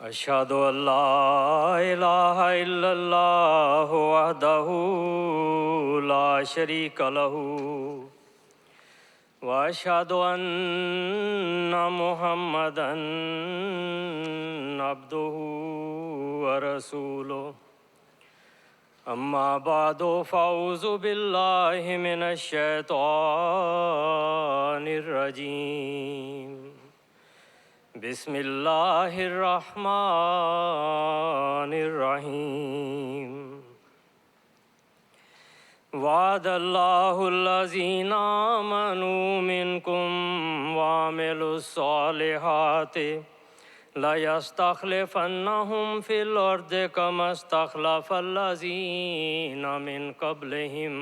اشہدو ان لا الہ الا اللہ وحدہ لا شریک لہ واشہد ان محمدا عبدہ ورسولہ اما بعد فاعوذ باللہ من الشیطان الرجیم بسم اللہ الرحمن الرحیم وعد اللہ الذین آمنوا منکم وعملوا الصالحات لَيَسْتَخْلِفَنَّهُمْ فِي الْأَرْضِ كَمَا اسْتَخْلَفَ الَّذِينَ مِنْ قَبْلِهِمْ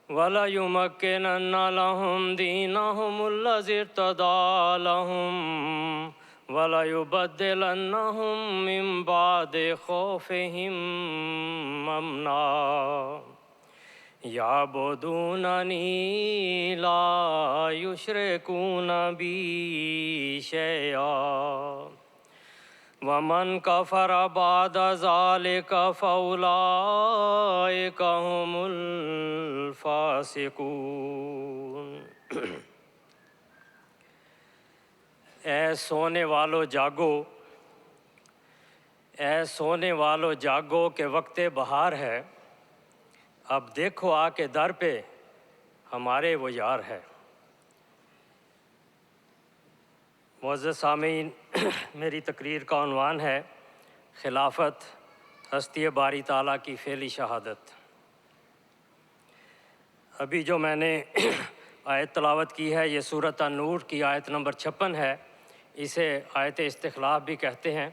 وَلَيُمَكِّنَنَّ لَهُمْ دِينَهُمُ الَّذِي ارْتَضَىٰ لَهُمْ وَلَيُبَدِّلَنَّهُمْ مِنْ بَعْدِ خَوْفِهِمْ أَمْنًا يَعْبُدُونَنِي لَا يُشْرِكُونَ بِي شَيْئًا وَمَنْ كَفَرَ بَعْدَ ذَلِكَ فَأُولَئِكَ هُمُ الْفَاسِقُونَ۔ اے سونے والو جاگو، اے سونے والو جاگو کہ وقت بہار ہے، اب دیکھو آ کے در پہ ہمارے وہ یار ہے۔ معزز سامعین، میری تقریر کا عنوان ہے خلافت ہستی باری تعالیٰ کی فعلی شہادت۔ ابھی جو میں نے آیت تلاوت کی ہے یہ سورۃ النور کی آیت نمبر 56 ہے، اسے آیت استخلاف بھی کہتے ہیں۔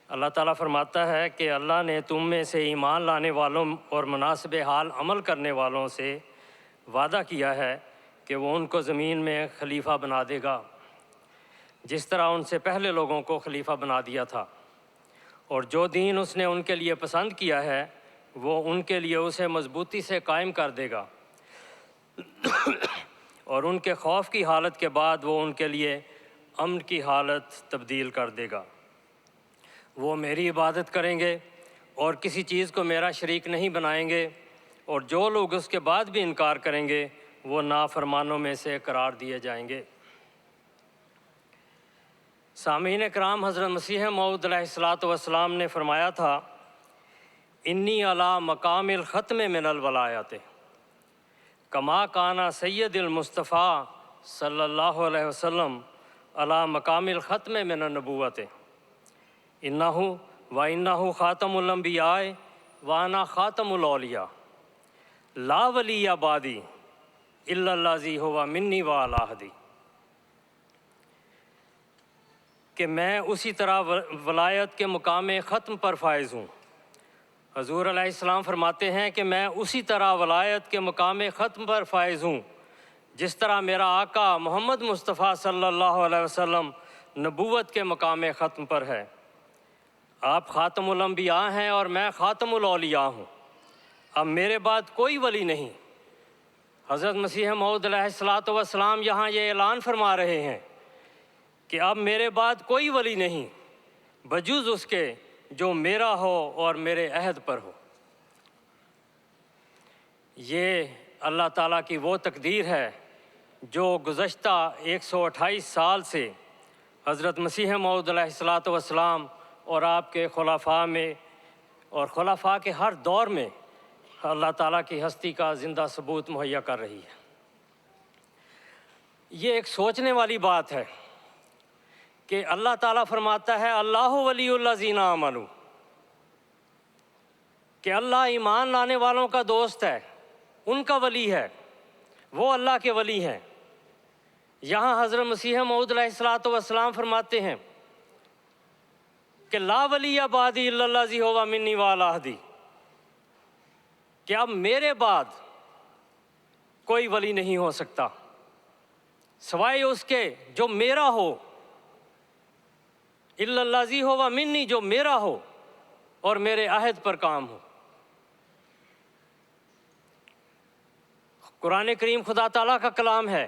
اللہ تعالیٰ فرماتا ہے کہ اللہ نے تم میں سے ایمان لانے والوں اور مناسب حال عمل کرنے والوں سے وعدہ کیا ہے کہ وہ ان کو زمین میں خلیفہ بنا دے گا، جس طرح ان سے پہلے لوگوں کو خلیفہ بنا دیا تھا، اور جو دین اس نے ان کے لیے پسند کیا ہے وہ ان کے لیے اسے مضبوطی سے قائم کر دے گا، اور ان کے خوف کی حالت کے بعد وہ ان کے لیے امن کی حالت تبدیل کر دے گا۔ وہ میری عبادت کریں گے اور کسی چیز کو میرا شریک نہیں بنائیں گے، اور جو لوگ اس کے بعد بھی انکار کریں گے وہ نافرمانوں میں سے قرار دیے جائیں گے۔ سامعین کرام، حضرت مسیح موعود علیہ السلام نے فرمایا تھا انی علی مقام الختم من الولایات کما کانا سید المصطفیٰ صلی اللہ علیہ وسلم علی مقام الختم من النبوت انہ و انہ خاتم الانبیاء وانا خاتم الاولیاء لا ولی بعدی الا الذی هو منی وعلی عہدی، کہ میں اسی طرح ولایت کے مقام ختم پر فائز ہوں۔ حضور علیہ السلام فرماتے ہیں کہ میں اسی طرح ولایت کے مقام ختم پر فائز ہوں جس طرح میرا آقا محمد مصطفیٰ صلی اللہ علیہ وسلم نبوت کے مقام ختم پر ہے۔ آپ خاتم الانبیاء ہیں اور میں خاتم الاولیاء ہوں، اب میرے بعد کوئی ولی نہیں۔ حضرت مسیح موعود علیہ السلام یہاں یہ اعلان فرما رہے ہیں کہ اب میرے بعد کوئی ولی نہیں بجز اس کے جو میرا ہو اور میرے عہد پر ہو۔ یہ اللہ تعالیٰ کی وہ تقدیر ہے جو گزشتہ 128 سال سے حضرت مسیح موعود علیہ السلام اور آپ کے خلفاء میں اور خلفاء کے ہر دور میں اللہ تعالیٰ کی ہستی کا زندہ ثبوت مہیا کر رہی ہے۔ یہ ایک سوچنے والی بات ہے کہ اللہ تعالیٰ فرماتا ہے اللہ ولی الذین آمنوا، کہ اللہ ایمان لانے والوں کا دوست ہے، ان کا ولی ہے، وہ اللہ کے ولی ہیں۔ یہاں حضرت مسیح موعود علیہ السلام فرماتے ہیں کہ لا ولی بعدی الا الذی هو منی وعلی عہدی، کہ اب میرے بعد کوئی ولی نہیں ہو سکتا سوائے اس کے جو میرا ہو، الا الذی هو منی، جو میرا ہو اور میرے عہد پر کام ہو۔ قرآن کریم خدا تعالیٰ کا کلام ہے۔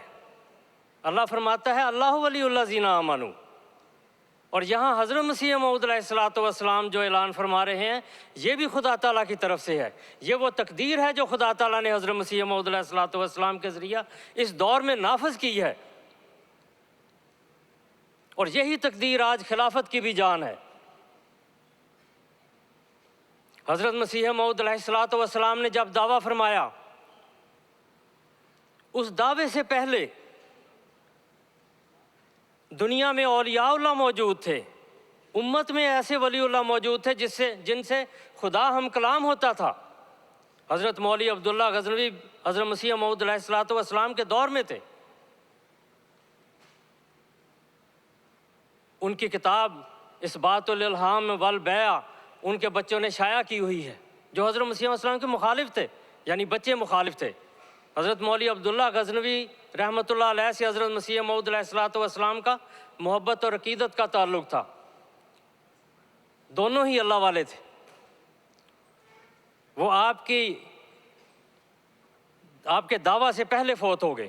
اللہ فرماتا ہے اللہ ولی الذین آمنوا، اور یہاں حضرت مسیح موعود علیہ الصلوۃ والسلام جو اعلان فرما رہے ہیں یہ بھی خدا تعالیٰ کی طرف سے ہے۔ یہ وہ تقدیر ہے جو خدا تعالیٰ نے حضرت مسیح موعود علیہ الصلوۃ والسلام کے ذریعہ اس دور میں نافذ کی ہے، اور یہی تقدیر آج خلافت کی بھی جان ہے۔ حضرت مسیح موعود علیہ الصلوۃ والسلام نے جب دعویٰ فرمایا، اس دعوے سے پہلے دنیا میں اولیاء اللہ موجود تھے، امت میں ایسے ولی اللہ موجود تھے جن سے خدا ہم کلام ہوتا تھا۔ حضرت مولوی عبداللہ غزنوی حضرت مسیح موعود علیہ الصلوۃ والسلام کے دور میں تھے۔ ان کی کتاب اثبات الالہام والبیع ان کے بچوں نے شائع کی ہوئی ہے، جو حضرت مسیح علیہ السلام کے مخالف تھے، یعنی بچے مخالف تھے۔ حضرت مولوی عبداللہ غزنوی رحمۃ اللہ علیہ سے حضرت مسیح موعود علیہ الصلوۃ والسلام کا محبت اور عقیدت کا تعلق تھا، دونوں ہی اللہ والے تھے۔ وہ آپ کے دعویٰ سے پہلے فوت ہو گئے،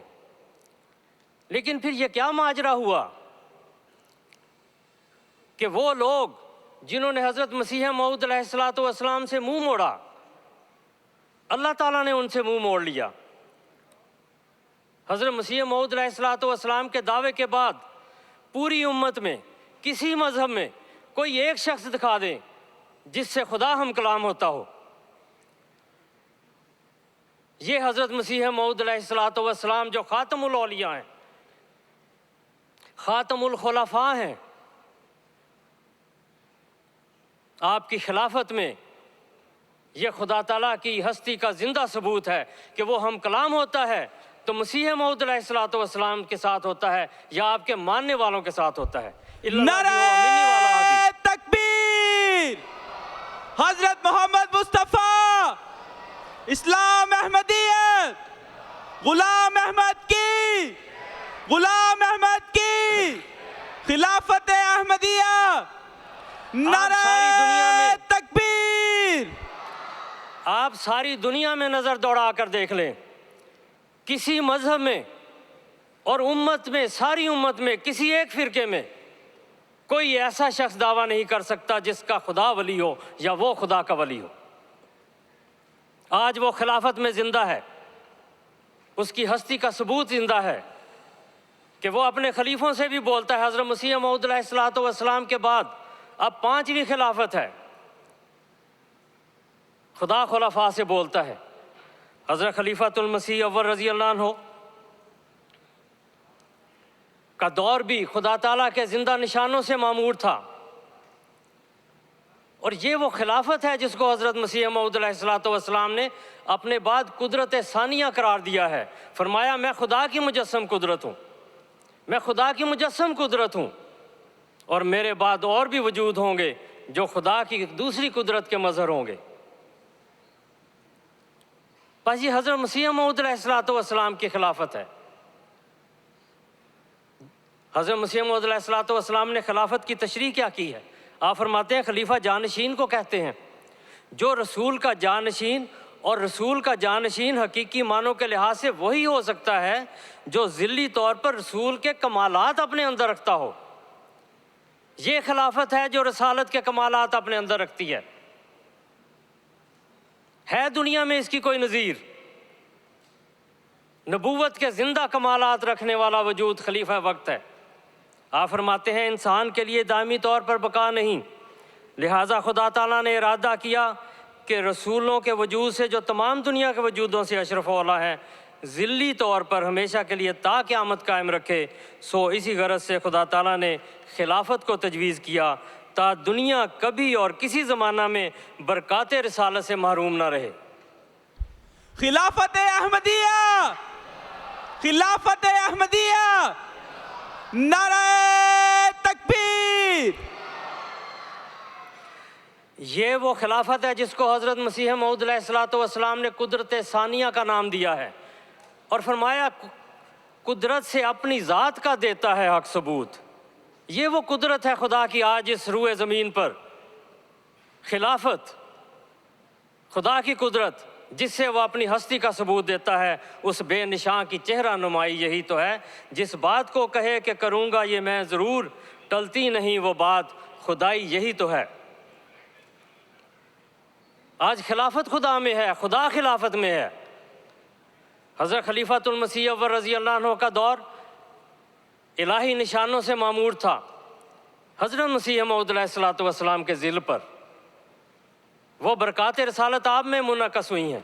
لیکن پھر یہ کیا ماجرا ہوا کہ وہ لوگ جنہوں نے حضرت مسیح موعود علیہ الصلوۃ والسلام سے منہ موڑا، اللہ تعالیٰ نے ان سے منہ موڑ لیا۔ حضرت مسیح موعود علیہ الصلوۃ والسلام کے دعوے کے بعد پوری امت میں کسی مذہب میں کوئی ایک شخص دکھا دیں جس سے خدا ہم کلام ہوتا ہو۔ یہ حضرت مسیح موعود علیہ الصلوۃ والسلام جو خاتم الاولیاء ہیں، خاتم الخلفاء ہیں، آپ کی خلافت میں یہ خدا تعالیٰ کی ہستی کا زندہ ثبوت ہے کہ وہ ہم کلام ہوتا ہے تو مسیح موعود علیہ الصلوۃ والسلام کے ساتھ ہوتا ہے یا آپ کے ماننے والوں کے ساتھ ہوتا ہے۔ نعرہ تکبیر! حضرت محمد مصطفیٰ، اسلام احمدیت، غلام احمد کی، غلام احمد کی، خلافت احمدیہ، نعرہ تکبیر! آپ ساری دنیا میں نظر دوڑا کر دیکھ لیں، کسی مذہب میں اور امت میں، ساری امت میں، کسی ایک فرقے میں کوئی ایسا شخص دعویٰ نہیں کر سکتا جس کا خدا ولی ہو یا وہ خدا کا ولی ہو۔ آج وہ خلافت میں زندہ ہے، اس کی ہستی کا ثبوت زندہ ہے کہ وہ اپنے خلیفوں سے بھی بولتا ہے۔ حضرت مسیح موعود علیہ الصلوۃ والسلام کے بعد اب 5ویں خلافت ہے، خدا خلفاء سے بولتا ہے۔ حضرت خلیفۃ المسیح اول رضی اللہ عنہ کا دور بھی خدا تعالیٰ کے زندہ نشانوں سے معمور تھا، اور یہ وہ خلافت ہے جس کو حضرت مسیح موعود علیہ الصلوۃ والسلام نے اپنے بعد قدرت ثانیہ قرار دیا ہے۔ فرمایا میں خدا کی مجسم قدرت ہوں، میں خدا کی مجسم قدرت ہوں، اور میرے بعد اور بھی وجود ہوں گے جو خدا کی دوسری قدرت کے مظہر ہوں گے۔ بس یہ حضرت مسیح موعود علیہ الصلوۃ والسلام کی خلافت ہے۔ حضرت مسیح موعود علیہ الصلوۃ والسلام نے خلافت کی تشریح کیا کی ہے؟ آپ فرماتے ہیں خلیفہ جانشین کو کہتے ہیں جو رسول کا جانشین، اور رسول کا جانشین حقیقی معنوں کے لحاظ سے وہی ہو سکتا ہے جو ذلی طور پر رسول کے کمالات اپنے اندر رکھتا ہو۔ یہ خلافت ہے جو رسالت کے کمالات اپنے اندر رکھتی ہے دنیا میں اس کی کوئی نظیر؟ نبوت کے زندہ کمالات رکھنے والا وجود خلیفہ وقت ہے۔ آپ فرماتے ہیں انسان کے لیے دائمی طور پر بقا نہیں، لہٰذا خدا تعالیٰ نے ارادہ کیا کہ رسولوں کے وجود سے جو تمام دنیا کے وجودوں سے اشرف اولیٰ ہے، ذلی طور پر ہمیشہ کے لیے تا قیامت قائم رکھے۔ سو اسی غرض سے خدا تعالیٰ نے خلافت کو تجویز کیا تا دنیا کبھی اور کسی زمانہ میں برکات رسالت سے محروم نہ رہے۔ خلافت احمدیہ، خلافت احمدیہ، نعرہ تکبیر! یہ وہ خلافت ہے جس کو حضرت مسیح موعود علیہ الصلوۃ والسلام نے قدرت ثانیہ کا نام دیا ہے، اور فرمایا قدرت سے اپنی ذات کا دیتا ہے حق ثبوت۔ یہ وہ قدرت ہے خدا کی آج اس روئے زمین پر، خلافت، خدا کی قدرت جس سے وہ اپنی ہستی کا ثبوت دیتا ہے، اس بے نشان کی چہرہ نمائی یہی تو ہے، جس بات کو کہے کہ کروں گا یہ میں ضرور، ٹلتی نہیں وہ بات خدائی یہی تو ہے۔ آج خلافت خدا میں ہے، خدا خلافت میں ہے۔ حضرت خلیفۃ المسیح اول رضی اللہ عنہ کا دور الہی نشانوں سے معمور تھا۔ حضرت مسیح موعود علیہ السلام کے ذل پر وہ برکات رسالت آپ میں منعکس ہوئی ہیں۔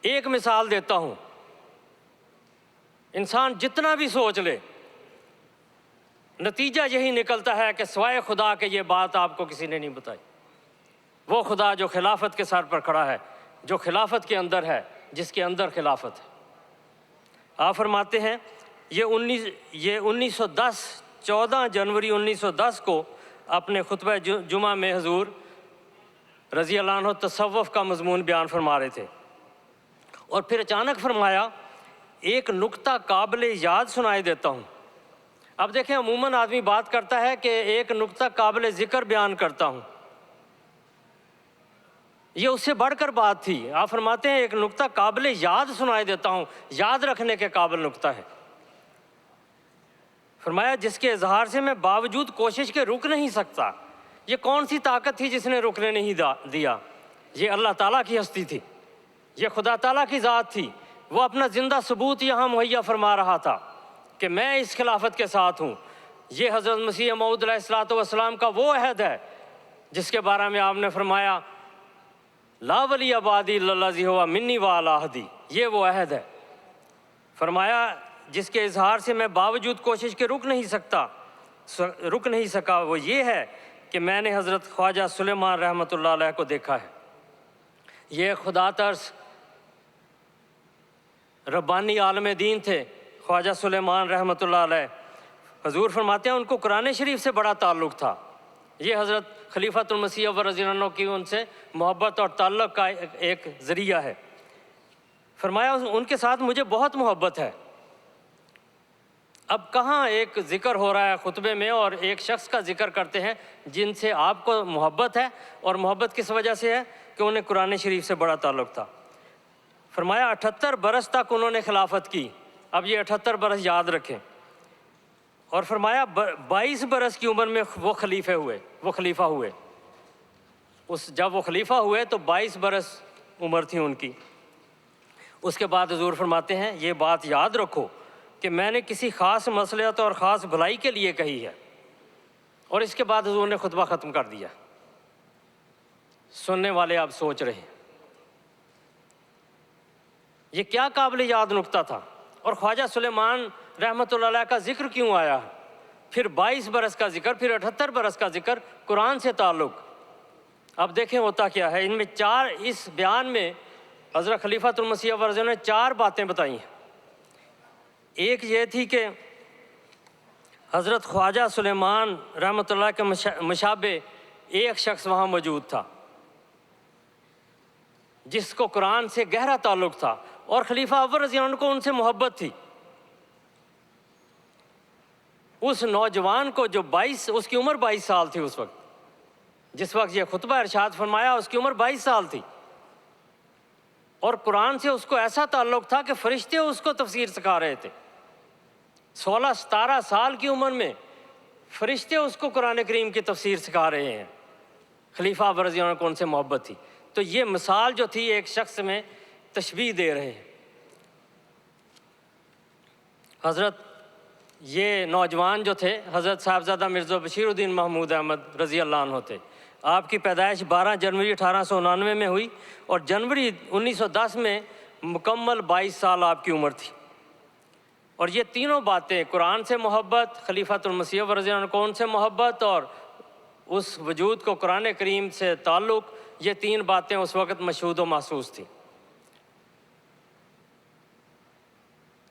ایک مثال دیتا ہوں، انسان جتنا بھی سوچ لے، نتیجہ یہی نکلتا ہے کہ سوائے خدا کے یہ بات آپ کو کسی نے نہیں بتائی۔ وہ خدا جو خلافت کے سر پر کھڑا ہے، جو خلافت کے اندر ہے، جس کے اندر خلافت ہے۔ آپ فرماتے ہیں یہ 1910 14 جنوری 1910 کو اپنے خطبہ جمعہ میں حضور رضی اللہ عنہ تصوف کا مضمون بیان فرما رہے تھے، اور پھر اچانک فرمایا ایک نکتہ قابل یاد سنائی دیتا ہوں۔ اب دیکھیں، عموماً آدمی بات کرتا ہے کہ ایک نکتہ قابل ذکر بیان کرتا ہوں، یہ اس سے بڑھ کر بات تھی۔ آپ فرماتے ہیں ایک نکتہ قابل یاد سنائی دیتا ہوں، یاد رکھنے کے قابل نکتہ ہے۔ فرمایا جس کے اظہار سے میں باوجود کوشش کے رک نہیں سکتا۔ یہ کون سی طاقت تھی جس نے رکنے نہیں دیا؟ یہ اللہ تعالیٰ کی ہستی تھی، یہ خدا تعالیٰ کی ذات تھی۔ وہ اپنا زندہ ثبوت یہاں مہیا فرما رہا تھا کہ میں اس خلافت کے ساتھ ہوں۔ یہ حضرت مسیح موعود علیہ السلام کا وہ عہد ہے جس کے بارے میں آپ نے فرمایا لا ولی بعدی الا الذی ھو منی وعلی عہدی، یہ وہ عہد ہے۔ فرمایا جس کے اظہار سے میں باوجود کوشش کے رک نہیں سکا وہ یہ ہے کہ میں نے حضرت خواجہ سلیمان رحمۃ اللہ علیہ کو دیکھا ہے۔ یہ خدا ترس ربانی عالم دین تھے خواجہ سلیمان رحمۃ اللہ علیہ۔ حضور فرماتے ہیں ان کو قرآن شریف سے بڑا تعلق تھا۔ یہ حضرت خلیفۃ المسیح اول رضی اللہ عنہ کی ان سے محبت اور تعلق کا ایک ذریعہ ہے۔ فرمایا ان کے ساتھ مجھے بہت محبت ہے۔ اب کہاں ایک ذکر ہو رہا ہے خطبے میں اور ایک شخص کا ذکر کرتے ہیں جن سے آپ کو محبت ہے، اور محبت کس وجہ سے ہے؟ کہ انہیں قرآن شریف سے بڑا تعلق تھا۔ فرمایا 78 برس تک انہوں نے خلافت کی۔ اب یہ 78 برس یاد رکھیں۔ اور فرمایا 22 برس کی عمر میں وہ خلیفہ ہوئے۔ جب وہ خلیفہ ہوئے تو 22 برس عمر تھی ان کی۔ اس کے بعد حضور فرماتے ہیں یہ بات یاد رکھو کہ میں نے کسی خاص مصلحت اور خاص بھلائی کے لیے کہی ہے۔ اور اس کے بعد حضور نے خطبہ ختم کر دیا۔ سننے والے آپ سوچ رہے ہیں یہ کیا قابل یاد نکتہ تھا، اور خواجہ سلیمان رحمۃ اللہ علیہ کا ذکر کیوں آیا؟ پھر 22 برس کا ذکر، پھر 78 برس کا ذکر، قرآن سے تعلق۔ اب دیکھیں ہوتا کیا ہے۔ ان میں اس بیان میں حضرت خلیفۃ المسیح اول نے 4 باتیں بتائی ہیں۔ ایک یہ تھی کہ حضرت خواجہ سلیمان رحمۃ اللہ کے مشابہ ایک شخص وہاں موجود تھا جس کو قرآن سے گہرا تعلق تھا، اور خلیفہ اول رضی اللہ عنہ کو ان سے محبت تھی۔ اس نوجوان کو جو اس کی عمر 22 سال تھی، اس وقت جس وقت یہ خطبہ ارشاد فرمایا اس کی عمر 22 سال تھی، اور قرآن سے اس کو ایسا تعلق تھا کہ فرشتے اس کو تفسیر سکھا رہے تھے۔ 16-17 سال کی عمر میں فرشتے اس کو قرآن کریم کی تفسیر سکھا رہے ہیں۔ خلیفہ اول رضی اللہ عنہ کو ان سے محبت تھی۔ تو یہ مثال جو تھی ایک شخص میں تشبیہ دے رہے ہیں۔ حضرت یہ نوجوان جو تھے حضرت صاحبزادہ مرزا بشیر الدین محمود احمد رضی اللہ عنہ تھے۔ آپ کی پیدائش 12 جنوری 1899 میں ہوئی، اور جنوری 1910 میں مکمل 22 سال آپ کی عمر تھی۔ اور یہ تینوں باتیں، قرآن سے محبت، خلیفۃ المسیح اول رضی اللہ عنہ کو ان سے محبت، اور اس وجود کو قرآن کریم سے تعلق، یہ 3 باتیں اس وقت مشہود و محسوس تھیں۔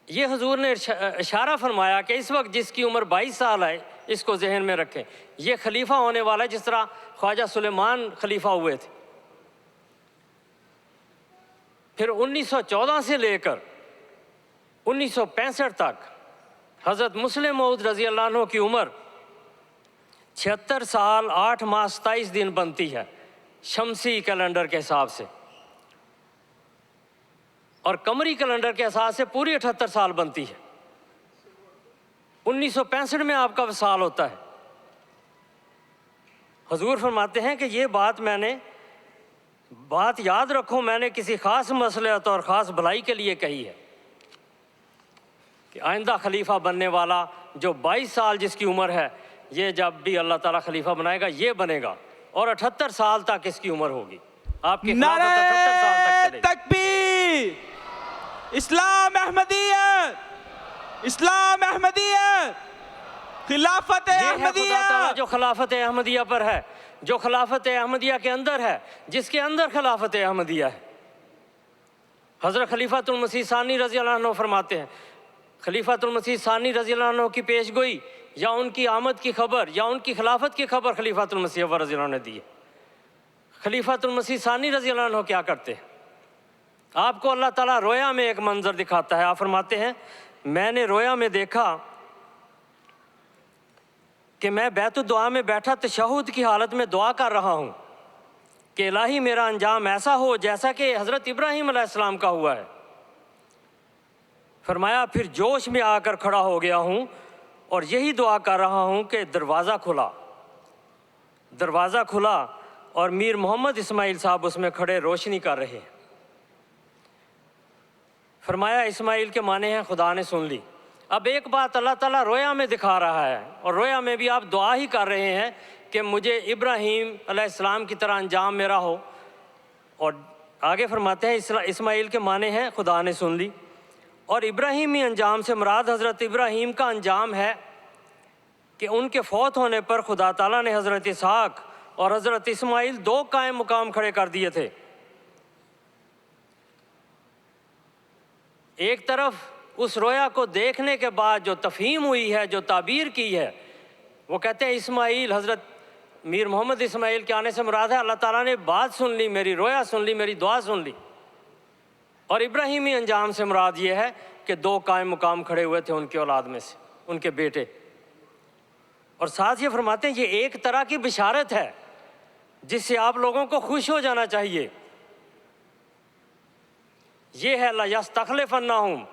یہ حضور نے اشارہ فرمایا کہ اس وقت جس کی عمر 22 سال ہے اس کو ذہن میں رکھیں، یہ خلیفہ ہونے والا ہے جس طرح خواجہ سلیمان خلیفہ ہوئے تھے۔ پھر 1914 سے لے کر 1965 تک حضرت مسلم موعود رضی اللہ عنہ کی عمر 76 سال 8 ماہ 27 دن بنتی ہے شمسی کیلنڈر کے حساب سے۔ اور قمری کیلنڈر کے اساس سے پوری 78 سال بنتی ہے۔ 1965 میں آپ کا وصال ہوتا ہے۔ حضور فرماتے ہیں کہ یہ بات یاد رکھو، میں نے کسی خاص مصلحت اور خاص بھلائی کے لیے کہی ہے کہ آئندہ خلیفہ بننے والا جو 22 سال جس کی عمر ہے، یہ جب بھی اللہ تعالیٰ خلیفہ بنائے گا یہ بنے گا، اور 78 سال تک اس کی عمر ہوگی۔ آپ کی خلافت 78 سال تک نعرہ چلے گی۔ تکبیر! اسلام احمدیت، اسلام احمدیت، خلافت یہ ہے خدا احمدیہ۔ تعالیٰ جو خلافت احمدیہ پر ہے، جو خلافت احمدیہ کے اندر ہے، جس کے اندر خلافت احمدیہ ہے۔ حضرت خلیفۃ المسیح ثانی رضی اللہ عنہ فرماتے ہیں، خلیفۃ المسیح ثانی رضی اللہ عنہ کی پیش گوئی یا ان کی آمد کی خبر یا ان کی خلافت کی خبر خلیفۃ المسیح اول رضی اللہ عنہ نے دی ہے۔ خلیفۃ المسیح ثانی رضی اللہ عنہ کیا کرتے ہیں؟ آپ کو اللہ تعالیٰ رویا میں ایک منظر دکھاتا ہے۔ آپ فرماتے ہیں میں نے رویا میں دیکھا کہ میں بیت الدعا میں بیٹھا تشہد کی حالت میں دعا کر رہا ہوں کہ الہی میرا انجام ایسا ہو جیسا کہ حضرت ابراہیم علیہ السلام کا ہوا ہے۔ فرمایا پھر جوش میں آ کر کھڑا ہو گیا ہوں اور یہی دعا کر رہا ہوں کہ دروازہ کھلا اور میر محمد اسماعیل صاحب اس میں کھڑے روشنی کر رہے ہیں۔ فرمایا اسماعیل کے معنی ہیں خدا نے سن لی۔ اب ایک بات اللہ تعالیٰ رویا میں دکھا رہا ہے، اور رویا میں بھی آپ دعا ہی کر رہے ہیں کہ مجھے ابراہیم علیہ السلام کی طرح انجام میرا ہو، اور آگے فرماتے ہیں اسماعیل کے معنی ہیں خدا نے سن لی، اور ابراہیمی انجام سے مراد حضرت ابراہیم کا انجام ہے کہ ان کے فوت ہونے پر خدا تعالیٰ نے حضرت اسحاق اور حضرت اسماعیل 2 قائم مقام کھڑے کر دیے تھے۔ ایک طرف اس رویا کو دیکھنے کے بعد جو تفہیم ہوئی ہے، جو تعبیر کی ہے، وہ کہتے ہیں اسماعیل، حضرت میر محمد اسماعیل کے آنے سے مراد ہے اللہ تعالیٰ نے بات سن لی، میری رویا سن لی، میری دعا سن لی۔ اور ابراہیمی انجام سے مراد یہ ہے کہ 2 قائم مقام کھڑے ہوئے تھے ان کی اولاد میں سے، ان کے بیٹے۔ اور ساتھ یہ فرماتے ہیں یہ ایک طرح کی بشارت ہے جس سے آپ لوگوں کو خوش ہو جانا چاہیے۔ یہ ہے لَيَسْتَخْلِفَنَّهُمْ،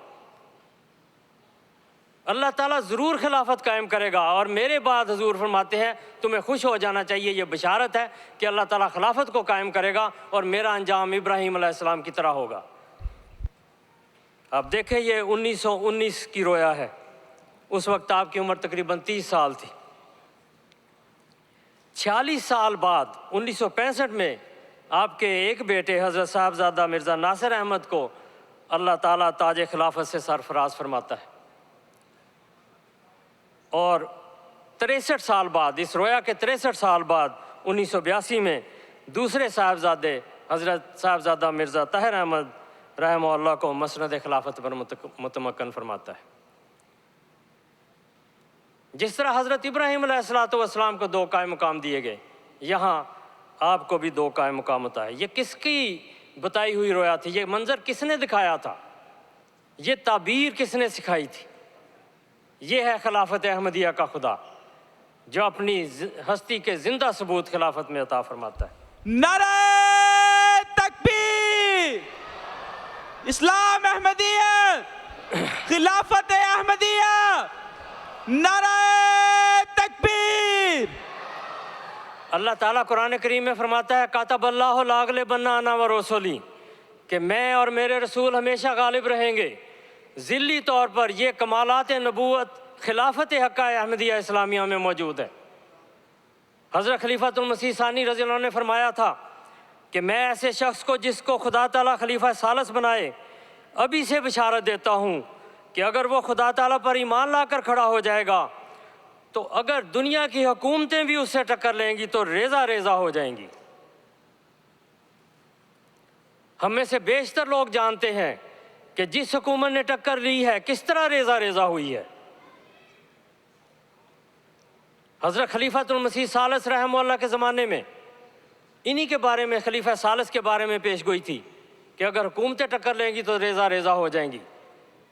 اللہ تعالیٰ ضرور خلافت قائم کرے گا، اور میرے بعد حضور فرماتے ہیں تمہیں خوش ہو جانا چاہیے، یہ بشارت ہے کہ اللہ تعالیٰ خلافت کو قائم کرے گا اور میرا انجام ابراہیم علیہ السلام کی طرح ہوگا۔ اب دیکھیں یہ 1919 کی رویا ہے، اس وقت آپ کی عمر تقریباً 30 سال تھی۔ 46 سال بعد 1965 میں آپ کے ایک بیٹے حضرت صاحبزادہ مرزا ناصر احمد کو اللہ تعالیٰ تاج خلافت سے سرفراز فرماتا ہے، اور 63 سال بعد، اس رویا کے 63 سال بعد 1982 میں دوسرے صاحبزادے حضرت صاحبزادہ مرزا طاہر احمد رحمہ اللہ کو مسند خلافت پر متمکن فرماتا ہے۔ جس طرح حضرت ابراہیم علیہ السلام کو 2 قائم مقام دیے گئے، یہاں آپ کو بھی 2 قائم مقام ہوتا ہے۔ یہ کس کی بتائی ہوئی رویا تھی؟ یہ منظر کس نے دکھایا تھا؟ یہ تعبیر کس نے سکھائی تھی؟ یہ ہے خلافت احمدیہ کا خدا جو اپنی ہستی کے زندہ ثبوت خلافت میں عطا فرماتا ہے۔ نعرہ تکبیر! اسلام احمدیت، خلافت احمدیہ، نعرہ تکبیر! اللہ تعالیٰ قرآن کریم میں فرماتا ہے کاتب اللہ لاغلبن انا ورسولی، کہ میں اور میرے رسول ہمیشہ غالب رہیں گے۔ ذلی طور پر یہ کمالات نبوت خلافت حقہ احمدیہ اسلامیہ میں موجود ہے۔ حضرت خلیفۃ المسیح ثانی رضی اللہ عنہ نے فرمایا تھا کہ میں ایسے شخص کو جس کو خدا تعالیٰ خلیفہ ثالث بنائے ابھی سے بشارت دیتا ہوں کہ اگر وہ خدا تعالیٰ پر ایمان لا کر کھڑا ہو جائے گا تو اگر دنیا کی حکومتیں بھی اس سے ٹکر لیں گی تو ریزہ ریزہ ہو جائیں گی۔ ہم میں سے بیشتر لوگ جانتے ہیں کہ جس حکومت نے ٹکر لی ہے کس طرح ریزہ ریزہ ہوئی ہے۔ حضرت خلیفۃ المسیح ثالث رحمہ اللہ کے زمانے میں انہی کے بارے میں، خلیفہ ثالث کے بارے میں پیش گوئی تھی کہ اگر حکومتیں ٹکر لیں گی تو ریزہ ریزہ ہو جائیں گی۔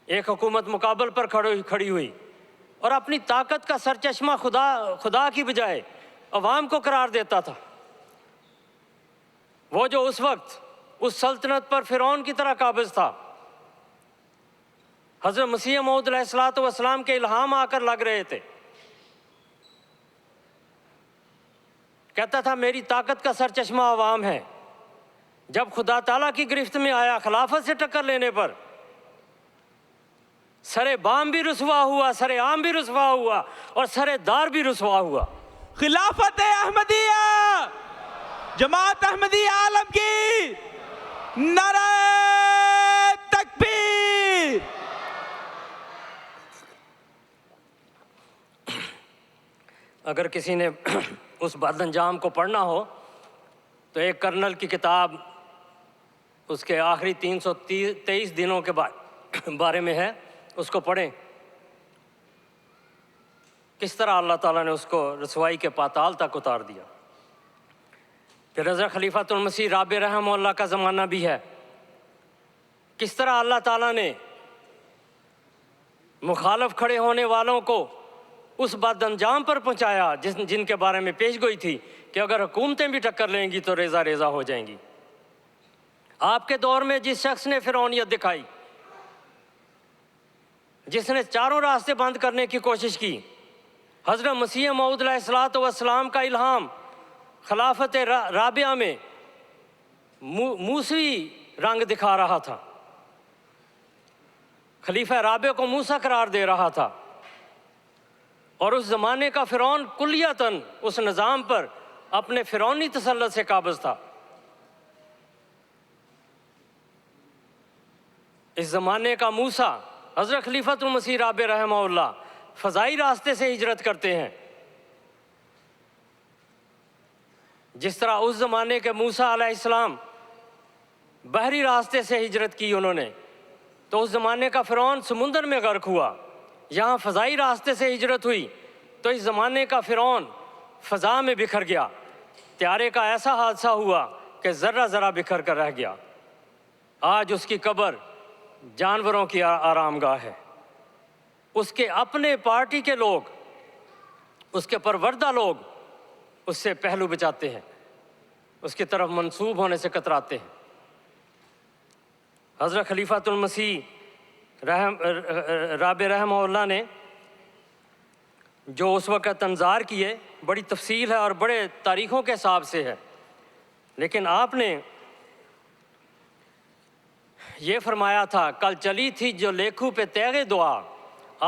ایک حکومت مقابل پر کھڑی ہوئی اور اپنی طاقت کا سرچشمہ خدا کی بجائے عوام کو قرار دیتا تھا۔ وہ جو اس وقت اس سلطنت پر فرعون کی طرح قابض تھا، حضرت مسیح موعود علیہ الصلوۃ والسلام کے الہام آ کر لگ رہے تھے. کہتا تھا میری طاقت کا سرچشمہ عوام ہے. جب خدا تعالیٰ کی گرفت میں آیا خلافت سے ٹکر لینے پر سر بام بھی رسوا ہوا, سر عام بھی رسوا ہوا اور سر دار بھی رسوا ہوا. خلافت احمدیہ, جماعت احمدیہ عالم کی نعرہ تکبیر. اگر کسی نے اس بد انجام کو پڑھنا ہو تو ایک کرنل کی کتاب اس کے آخری 323 دنوں کے بارے میں ہے, اس کو پڑھیں. کس طرح اللہ تعالیٰ نے اس کو رسوائی کے پاتال تک اتار دیا. پھر حضرت خلیفۃ المسیح رابع رحمہ اللہ کا زمانہ بھی ہے. کس طرح اللہ تعالیٰ نے مخالف کھڑے ہونے والوں کو اس بد انجام پر پہنچایا جن کے بارے میں پیش گوئی تھی کہ اگر حکومتیں بھی ٹکر لیں گی تو ریزہ ریزہ ہو جائیں گی. آپ کے دور میں جس شخص نے فرعونیت دکھائی, جس نے چاروں راستے بند کرنے کی کوشش کی, حضرت مسیح موعود علیہ الصلوۃ والسلام کا الہام خلافت رابعہ میں موسوی رنگ دکھا رہا تھا, خلیفہ رابع کو موسیٰ قرار دے رہا تھا, اور اس زمانے کا فرعون کلیتاً اس نظام پر اپنے فرعونی تسلط سے قابض تھا. اس زمانے کا موسیٰ حضرت خلیفۃ المسیح رابع رحمہ اللہ فضائی راستے سے ہجرت کرتے ہیں. جس طرح اس زمانے کے موسیٰ علیہ السلام بحری راستے سے ہجرت کی انہوں نے, تو اس زمانے کا فرعون سمندر میں غرق ہوا. یہاں فضائی راستے سے ہجرت ہوئی تو اس زمانے کا فرعون فضا میں بکھر گیا. طیارے کا ایسا حادثہ ہوا کہ ذرہ ذرہ بکھر کر رہ گیا. آج اس کی قبر جانوروں کی آرام گاہ ہے. اس کے اپنے پارٹی کے لوگ, اس کے پروردہ لوگ اس سے پہلو بچاتے ہیں, اس کی طرف منسوب ہونے سے کتراتے ہیں. حضرت خلیفۃ المسیح رابع رحمہ اللہ نے جو اس وقت انظار کیے بڑی تفصیل ہے اور بڑے تاریخوں کے حساب سے ہے, لیکن آپ نے یہ فرمایا تھا کل چلی تھی جو لیکھوں پہ تیغ دعا,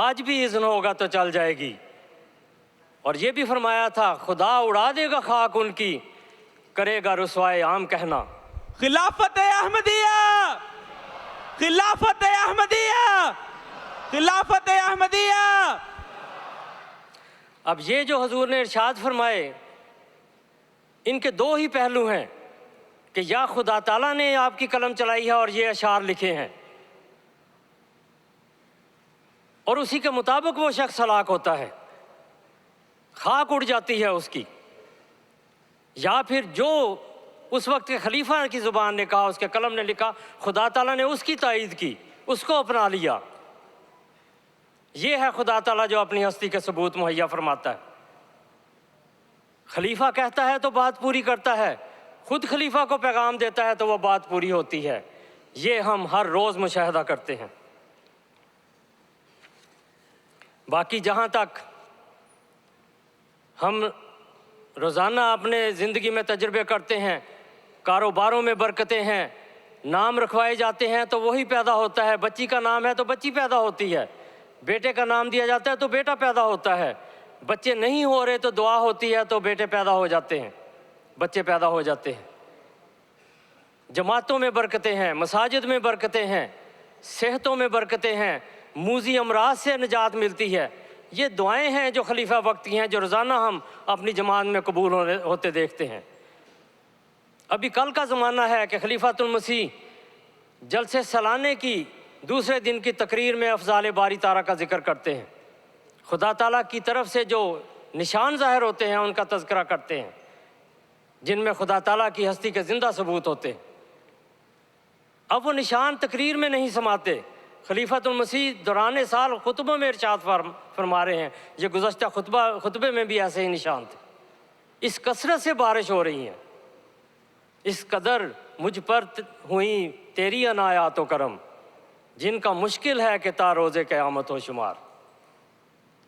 آج بھی اذن ہوگا تو چل جائے گی. اور یہ بھی فرمایا تھا خدا اڑا دے گا خاک ان کی, کرے گا رسوائے عام کہنا. خلافت احمدیہ, خلافت احمدیہ, خلافت احمدیہ. اب یہ جو حضور نے ارشاد فرمائے ان کے دو ہی پہلو ہیں کہ یا خدا تعالیٰ نے آپ کی قلم چلائی ہے اور یہ اشعار لکھے ہیں اور اسی کے مطابق وہ شخص ہلاک ہوتا ہے, خاک اڑ جاتی ہے اس کی, یا پھر جو اس وقت کے خلیفہ کی زبان نے کہا, اس کے قلم نے لکھا, خدا تعالیٰ نے اس کی تائید کی, اس کو اپنا لیا. یہ ہے خدا تعالیٰ جو اپنی ہستی کے ثبوت مہیا فرماتا ہے. خلیفہ کہتا ہے تو بات پوری کرتا ہے, خود خلیفہ کو پیغام دیتا ہے تو وہ بات پوری ہوتی ہے. یہ ہم ہر روز مشاہدہ کرتے ہیں. باقی جہاں تک ہم روزانہ اپنے زندگی میں تجربے کرتے ہیں, کاروباروں میں برکتیں ہیں, نام رکھوائے جاتے ہیں تو وہی پیدا ہوتا ہے. بچی کا نام ہے تو بچی پیدا ہوتی ہے, بیٹے کا نام دیا جاتا ہے تو بیٹا پیدا ہوتا ہے. بچے نہیں ہو رہے تو دعا ہوتی ہے تو بیٹے پیدا ہو جاتے ہیں, بچے پیدا ہو جاتے ہیں. جماعتوں میں برکتیں ہیں, مساجد میں برکتیں ہیں, صحتوں میں برکتیں ہیں, موذی امراض سے نجات ملتی ہے. یہ دعائیں ہیں جو خلیفہ وقت کی ہیں, جو روزانہ ہم اپنی جماعت میں قبول ہوتے دیکھتے ہیں. ابھی کل کا زمانہ ہے کہ خلیفۃ المسیح جلسے سالانے کی دوسرے دن کی تقریر میں افضال باری تعالیٰ کا ذکر کرتے ہیں. خدا تعالیٰ کی طرف سے جو نشان ظاہر ہوتے ہیں ان کا تذکرہ کرتے ہیں, جن میں خدا تعالیٰ کی ہستی کے زندہ ثبوت ہوتے ہیں. اب وہ نشان تقریر میں نہیں سماتے. خلیفۃ المسیح دوران سال خطبوں میں ارشاد فرما رہے ہیں, یہ گزشتہ خطبے میں بھی ایسے ہی نشان تھے. اس کثرت سے بارش ہو رہی ہیں, اس قدر مجھ پر ہوئی تیری عنایات و کرم, جن کا مشکل ہے کہ تا روز قیامت و شمار۔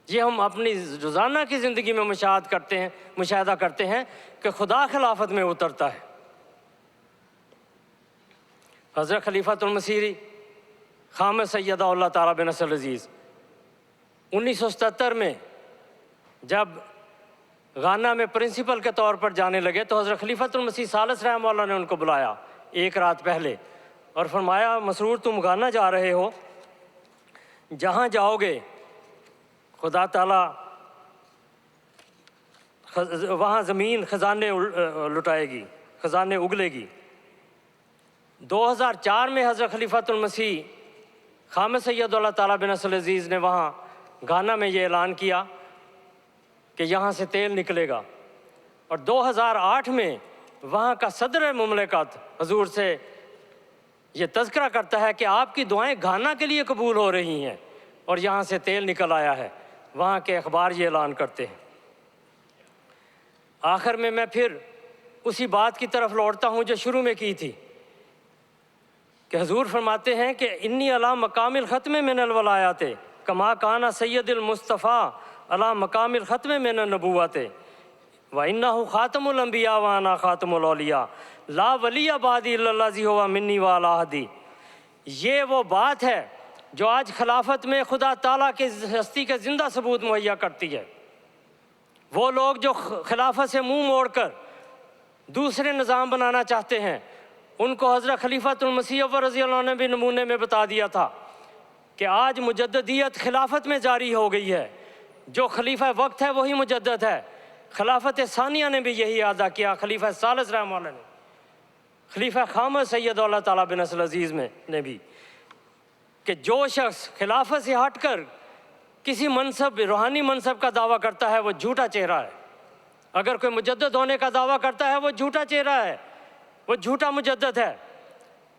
یہ ہم اپنی روزانہ کی زندگی میں مشاہدہ کرتے ہیں کہ خدا خلافت میں اترتا ہے۔ حضرت خلیفۃ المسیح خامس سیدہ اللہ تعالیٰ بن نصر العزیز 1977 میں جب غانا میں پرنسپل کے طور پر جانے لگے تو حضرت خلیفۃ المسیح ثالث رحمہ اللہ نے ان کو بلایا ایک رات پہلے اور فرمایا مسرور تم غانا جا رہے ہو، جہاں جاؤ گے خدا تعالیٰ وہاں زمین خزانے لٹائے گی، خزانے اگلے گی۔ 2004 میں حضرت خلیفۃ المسیح خامس سید اللہ تعالیٰ بن نصر العزیز نے وہاں غانا میں یہ اعلان کیا کہ یہاں سے تیل نکلے گا، اور 2008 میں وہاں کا صدر مملکت حضور سے یہ تذکرہ کرتا ہے کہ آپ کی دعائیں غانا کے لیے قبول ہو رہی ہیں اور یہاں سے تیل نکل آیا ہے۔ وہاں کے اخبار یہ اعلان کرتے ہیں۔ آخر میں پھر اسی بات کی طرف لوٹتا ہوں جو شروع میں کی تھی کہ حضور فرماتے ہیں کہ انی علی مقام الختم من الولایات کما کان سید المصطفیٰ علی مقام الختم من النبوات وانہ خاتم الانبیاء وانا خاتم الاولیاء لا ولی بعدی الا الذی هو منی وعلی عہدی۔ یہ وہ بات ہے جو آج خلافت میں خدا تعالیٰ کے ہستی کا زندہ ثبوت مہیا کرتی ہے۔ وہ لوگ جو خلافت سے منہ موڑ کر دوسرے نظام بنانا چاہتے ہیں، ان کو حضرت خلیفۃ المسیح رضی اللہ عنہ نے بھی نمونے میں بتا دیا تھا کہ آج مجددیت خلافت میں جاری ہو گئی ہے، جو خلیفہ وقت ہے وہی مجدد ہے۔ خلافت ثانیہ نے بھی یہی ادا کیا، خلیفہ ثالث رحمہ اللہ نے، خلیفہ خامس سید اللہ تعالیٰ بن نصر العزیز نے بھی، کہ جو شخص خلافت سے ہٹ کر کسی منصب روحانی منصب کا دعویٰ کرتا ہے وہ جھوٹا چہرہ ہے۔ اگر کوئی مجدد ہونے کا دعویٰ کرتا ہے وہ جھوٹا چہرہ ہے، وہ جھوٹا مجدد ہے۔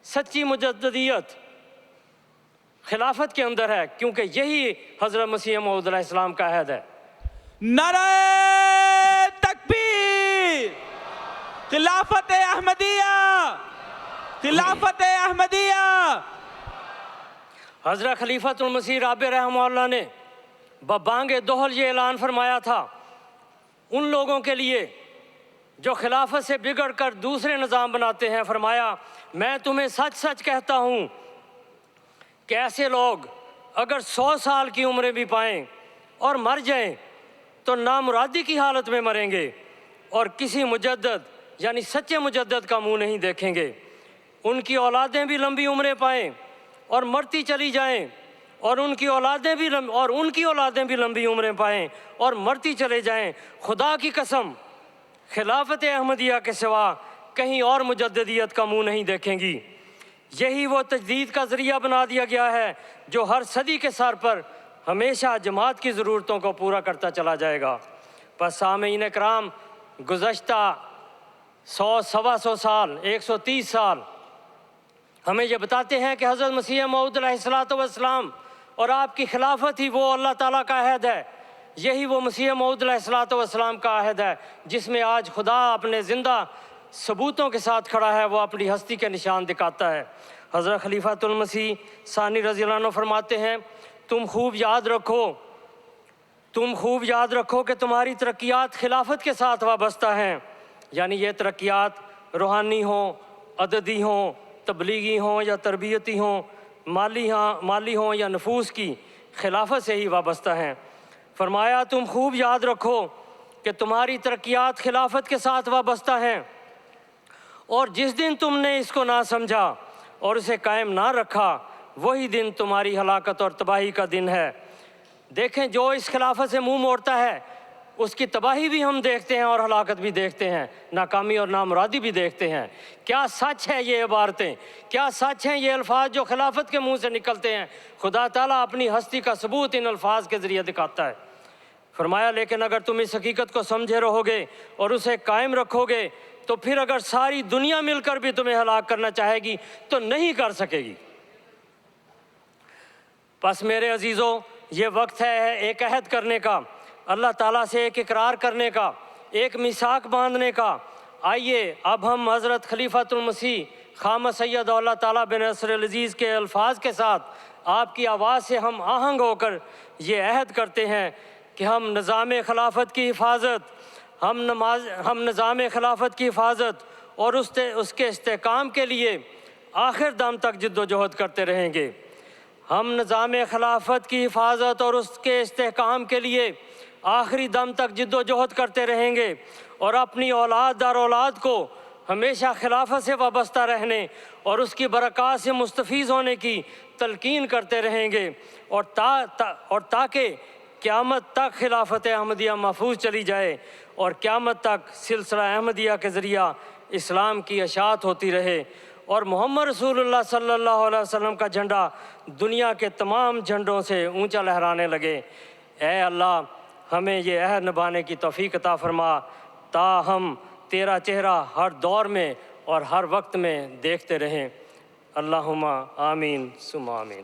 سچی مجددیت خلافت کے اندر ہے، کیونکہ یہی حضرت مسیح موعود علیہ السلام کا عہد ہے۔ نعرہ تکبیر، خلافت احمدیہ، خلافت احمدیہ۔ حضرت خلیفۃ المسیح رابع رحمہ اللہ نے ببانگ دہل یہ اعلان فرمایا تھا ان لوگوں کے لیے جو خلافت سے بگڑ کر دوسرے نظام بناتے ہیں، فرمایا میں تمہیں سچ سچ کہتا ہوں کہ ایسے لوگ اگر 100 سال کی عمریں بھی پائیں اور مر جائیں تو نامرادی کی حالت میں مریں گے اور کسی مجدد یعنی سچے مجدد کا منہ نہیں دیکھیں گے۔ ان کی اولادیں بھی لمبی عمریں پائیں اور مرتی چلی جائیں، اور ان کی اولادیں بھی لمبی عمریں پائیں اور مرتی چلے جائیں، خدا کی قسم خلافت احمدیہ کے سوا کہیں اور مجددیت کا منہ نہیں دیکھیں گی۔ یہی وہ تجدید کا ذریعہ بنا دیا گیا ہے جو ہر صدی کے سر پر ہمیشہ جماعت کی ضرورتوں کو پورا کرتا چلا جائے گا۔ بس سامعین اکرام، گزشتہ 100 سوا 100 سال 130 سال ہمیں یہ بتاتے ہیں کہ حضرت مسیح موعود علیہ السلام اور آپ کی خلافت ہی وہ اللہ تعالیٰ کا عہد ہے، یہی وہ مسیح موعود علیہ السلام کا عہد ہے جس میں آج خدا اپنے زندہ ثبوتوں کے ساتھ کھڑا ہے، وہ اپنی ہستی کے نشان دکھاتا ہے۔ حضرت خلیفۃ المسیح ثانی رضی اللہ عنہ فرماتے ہیں تم خوب یاد رکھو کہ تمہاری ترقیات خلافت کے ساتھ وابستہ ہیں، یعنی یہ ترقیات روحانی ہوں، عددی ہوں، تبلیغی ہوں یا تربیتی ہوں، مالی ہوں یا نفوس کی، خلافت سے ہی وابستہ ہیں۔ فرمایا تم خوب یاد رکھو کہ تمہاری ترقیات خلافت کے ساتھ وابستہ ہیں، اور جس دن تم نے اس کو نہ سمجھا اور اسے قائم نہ رکھا وہی دن تمہاری ہلاکت اور تباہی کا دن ہے۔ دیکھیں جو اس خلافت سے منہ موڑتا ہے اس کی تباہی بھی ہم دیکھتے ہیں اور ہلاکت بھی دیکھتے ہیں، ناکامی اور نامرادی بھی دیکھتے ہیں۔ کیا سچ ہے یہ عبارتیں، کیا سچ ہیں یہ الفاظ جو خلافت کے منہ سے نکلتے ہیں؟ خدا تعالیٰ اپنی ہستی کا ثبوت ان الفاظ کے ذریعے دکھاتا ہے۔ فرمایا لیکن اگر تم اس حقیقت کو سمجھے رہو گے اور اسے قائم رکھو گے تو پھر اگر ساری دنیا مل کر بھی تمہیں ہلاک کرنا چاہے گی تو نہیں کر سکے گی۔ پس میرے عزیزوں، یہ وقت ہے ایک عہد کرنے کا، اللہ تعالیٰ سے ایک اقرار کرنے کا، ایک میثاق باندھنے کا۔ آئیے اب ہم حضرت خلیفۃ المسیح خامہ سید اللہ تعالیٰ بن نصر العزیز کے الفاظ کے ساتھ آپ کی آواز سے ہم آہنگ ہو کر یہ عہد کرتے ہیں کہ ہم نظام خلافت کی حفاظت ہم نظام خلافت کی حفاظت اور اس کے استحکام کے لیے آخر دم تک جد و جہد کرتے رہیں گے۔ ہم نظام خلافت کی حفاظت اور اس کے استحکام کے لیے آخری دم تک جد و جہد کرتے رہیں گے اور اپنی اولاد در اولاد کو ہمیشہ خلافت سے وابستہ رہنے اور اس کی برکات سے مستفیض ہونے کی تلقین کرتے رہیں گے اور تاکہ قیامت تک خلافت احمدیہ محفوظ چلی جائے اور قیامت تک سلسلہ احمدیہ کے ذریعہ اسلام کی اشاعت ہوتی رہے اور محمد رسول اللہ صلی اللہ علیہ وسلم کا جھنڈا دنیا کے تمام جھنڈوں سے اونچا لہرانے لگے۔ اے اللہ ہمیں یہ عہد نبھانے کی توفیق عطا فرما تا ہم تیرا چہرہ ہر دور میں اور ہر وقت میں دیکھتے رہیں۔ اللہم آمین ثم آمین۔